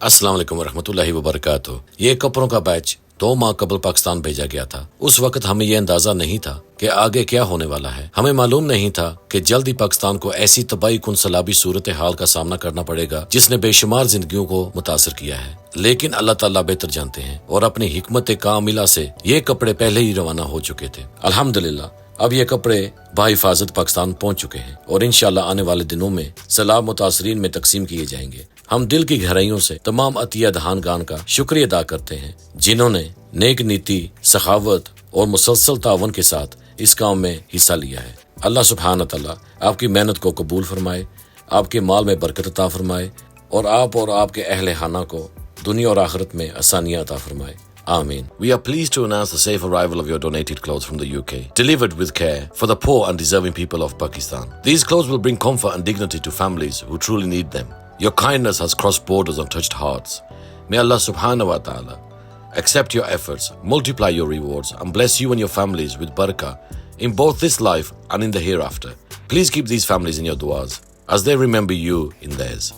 السلام علیکم ورحمۃ اللہ وبرکاتہ۔ یہ کپڑوں کا بیچ 2 ماہ قبل پاکستان بھیجا گیا تھا۔ اس وقت ہمیں یہ اندازہ نہیں تھا کہ آگے کیا ہونے والا ہے۔ ہمیں معلوم نہیں تھا کہ جلد ہی پاکستان کو ایسی تباہی کن سیلابی صورتحال کا سامنا کرنا پڑے گا جس نے بے شمار زندگیوں کو متاثر کیا ہے، لیکن اللہ تعالیٰ بہتر جانتے ہیں اور اپنی حکمت کاملہ سے یہ کپڑے پہلے ہی روانہ ہو چکے تھے۔ الحمدللہ اب یہ کپڑے بحفاظت پاکستان پہنچ چکے ہیں اور انشاءاللہ آنے والے دنوں میں سیلاب متاثرین میں تقسیم کیے جائیں گے۔ ہم دل کی گہرائیوں سے تمام عطیہ دہندگان کا شکریہ ادا کرتے ہیں جنہوں نے نیک نیتی، سخاوت اور مسلسل تعاون کے ساتھ اس کام میں حصہ لیا ہے۔ اللہ سبحانہ تعالیٰ آپ کی محنت کو قبول فرمائے، آپ کے مال میں برکت عطا فرمائے اور آپ کے اہل خانہ کو دنیا اور آخرت میں آسانیاں عطا فرمائے۔ Amen. We are pleased to announce the safe arrival of your donated clothes from the UK, delivered with care for the poor and deserving people of Pakistan. These clothes will bring comfort and dignity to families who truly need them. Your kindness has crossed borders and touched hearts. May Allah subhanahu wa ta'ala accept your efforts, multiply your rewards, and bless you and your families with barakah in both this life and in the hereafter. Please keep these families in your du'as as they remember you in theirs.